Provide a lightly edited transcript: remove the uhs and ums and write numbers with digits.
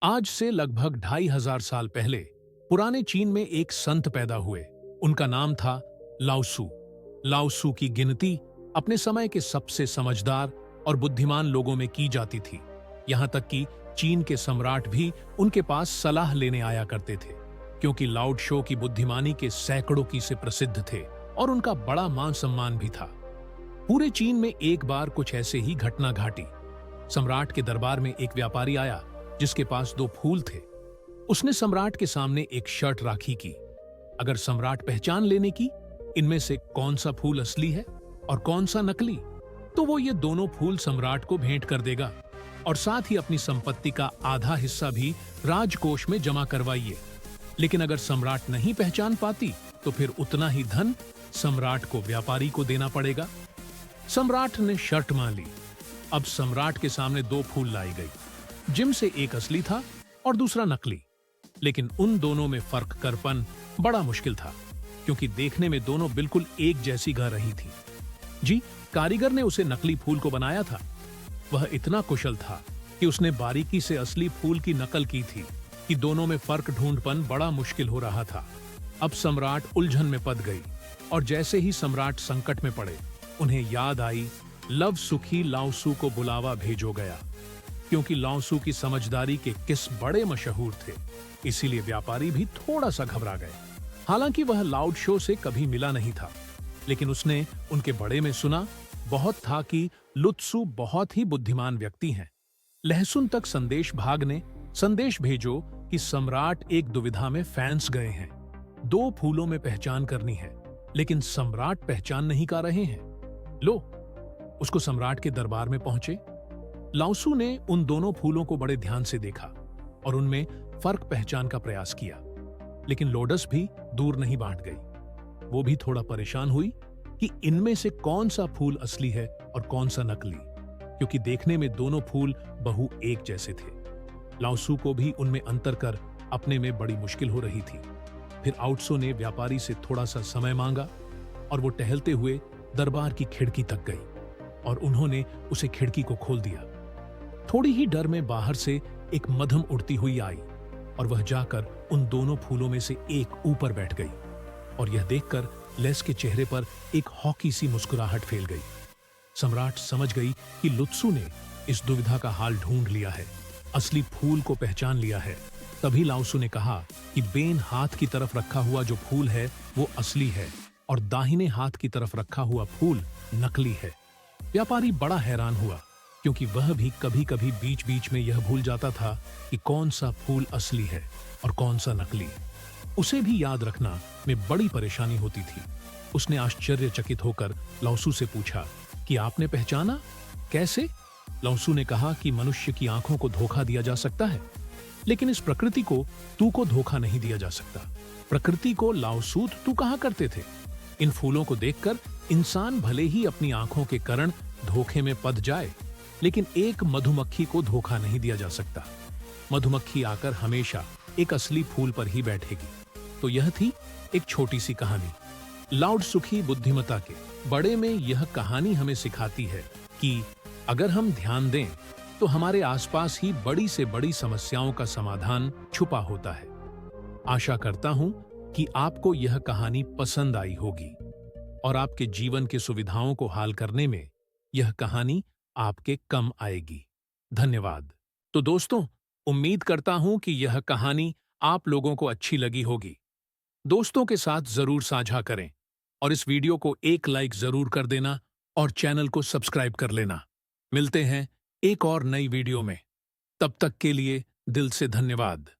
आज से लगभग 2500 साल पहले पुराने चीन में एक संत पैदा हुए। उनका नाम था लाओसू। लाओसू की गिनती अपने समय के सबसे समझदार और बुद्धिमान लोगों में की जाती थी। यहां तक कि चीन के सम्राट भी उनके पास सलाह लेने आया करते थे, क्योंकि लाओ त्सो की बुद्धिमानी के सैकड़ों की से प्रसिद्ध थे और उनका बड़ा मान सम्मान भी था। पूरे चीन में एक बार कुछ ऐसे ही घटना घटी। सम्राट के दरबार में एक व्यापारी आया जिसके पास 2 फूल थे। उसने सम्राट के सामने एक शर्त राखी कि अगर सम्राट पहचान लेने की इनमें से कौन सा फूल असली है और कौन सा नकली, तो वो ये दोनों फूल सम्राट को भेंट कर देगा और साथ ही अपनी संपत्ति का आधा हिस्सा भी राजकोष में जमा करवाइए। लेकिन अगर सम्राट नहीं पहचान पाती तो फिर उतना ही धन सम्राट को व्यापारी को देना पड़ेगा। सम्राट ने शर्त मान ली। अब सम्राट के सामने 2 फूल लाई गई, जिनमें से एक असली था और दूसरा नकली। लेकिन उन दोनों में फर्क कर पाना बड़ा मुश्किल था, क्योंकि देखने में दोनों बिल्कुल एक जैसी गा रही थी। जी, कारीगर ने उसे नकली फूल को बनाया था। वह इतना कुशल था कि उसने बारीकी से असली फूल की नकल की थी कि दोनों में फर्क ढूंढपन बड़ा मुश्किल हो रहा था। अब सम्राट उलझन में पड़ गई और जैसे ही सम्राट संकट में पड़े, उन्हें याद आई लव सुखी लाओसू को बुलावा भेजो गया, क्योंकि लाओसू की समझदारी के किस बड़े मशहूर थे। इसीलिए व्यापारी भी थोड़ा सा घबरा गए। हालांकि वह लाओ त्सो से कभी मिला नहीं था, लेकिन उसने उनके बड़े में सुना बहुत था कि लुत्सु बहुत ही बुद्धिमान व्यक्ति हैं। लहसुन तक संदेश ने संदेश भेजो कि सम्राट एक दुविधा में फंस गए हैं। 2 फूलों में पहचान करनी है, लेकिन सम्राट पहचान नहीं कर रहे हैं। लो, उसको सम्राट के दरबार में पहुंचे। लाओसू ने उन दोनों फूलों को बड़े ध्यान से देखा और उनमें फर्क पहचान का प्रयास किया, लेकिन लोटस भी दूर नहीं बांट गई। वो भी थोड़ा परेशान हुई कि इनमें से कौन सा फूल असली है और कौन सा नकली, क्योंकि देखने में दोनों फूल बहु एक जैसे थे। लाओसू को भी उनमें अंतर कर अपने में बड़ी मुश्किल हो रही थी। फिर आउटसो ने व्यापारी से थोड़ा सा समय मांगा और वो टहलते हुए दरबार की खिड़की तक गई और उन्होंने उसे खिड़की को खोल दिया। थोड़ी ही डर में बाहर से एक मधम उड़ती हुई आई और वह जाकर उन दोनों फूलों में से एक ऊपर बैठ गई, और यह देखकर लेस के चेहरे पर एक हॉकी सी मुस्कुराहट फैल गई। सम्राट समझ गई कि लुत्सु ने इस दुविधा का हाल ढूंढ लिया है, असली फूल को पहचान लिया है। तभी लाओसू ने कहा कि बेन हाथ की तरफ रखा हुआ जो फूल है वो असली है और दाहिने हाथ की तरफ रखा हुआ फूल नकली है। व्यापारी बड़ा हैरान हुआ, क्योंकि वह भी कभी कभी बीच बीच में यह भूल जाता था कि कौन सा फूल असली है और कौन सा नकली। उसे भी याद रखना में बड़ी परेशानी होती थी। उसने आश्चर्यचकित होकर लाओसू से पूछा कि आपने पहचाना कैसे? लाओसू ने कहा कि मनुष्य की आंखों को धोखा दिया जा सकता है, लेकिन इस प्रकृति को तू को धोखा नहीं दिया जा सकता। प्रकृति को लाओसू तू कहा करते थे। इन फूलों को देखकर इंसान भले ही अपनी आंखों के कारण धोखे में पड़ जाए, लेकिन एक मधुमक्खी को धोखा नहीं दिया जा सकता। मधुमक्खी आकर हमेशा एक असली फूल पर ही बैठेगी। तो यह थी एक छोटी सी कहानी। लाओ त्सु की बुद्धिमत्ता के बड़े में यह कहानी हमें सिखाती है कि अगर हम ध्यान दें तो हमारे आसपास ही बड़ी से बड़ी समस्याओं का समाधान छुपा होता है। आशा करता हूं कि आपको यह कहानी पसंद आई होगी और आपके जीवन की सुविधाओं को हल करने में यह कहानी आपके कम आएगी। धन्यवाद। तो दोस्तों, उम्मीद करता हूं कि यह कहानी आप लोगों को अच्छी लगी होगी। दोस्तों के साथ जरूर साझा करें और इस वीडियो को एक लाइक जरूर कर देना और चैनल को सब्सक्राइब कर लेना। मिलते हैं एक और नई वीडियो में। तब तक के लिए दिल से धन्यवाद।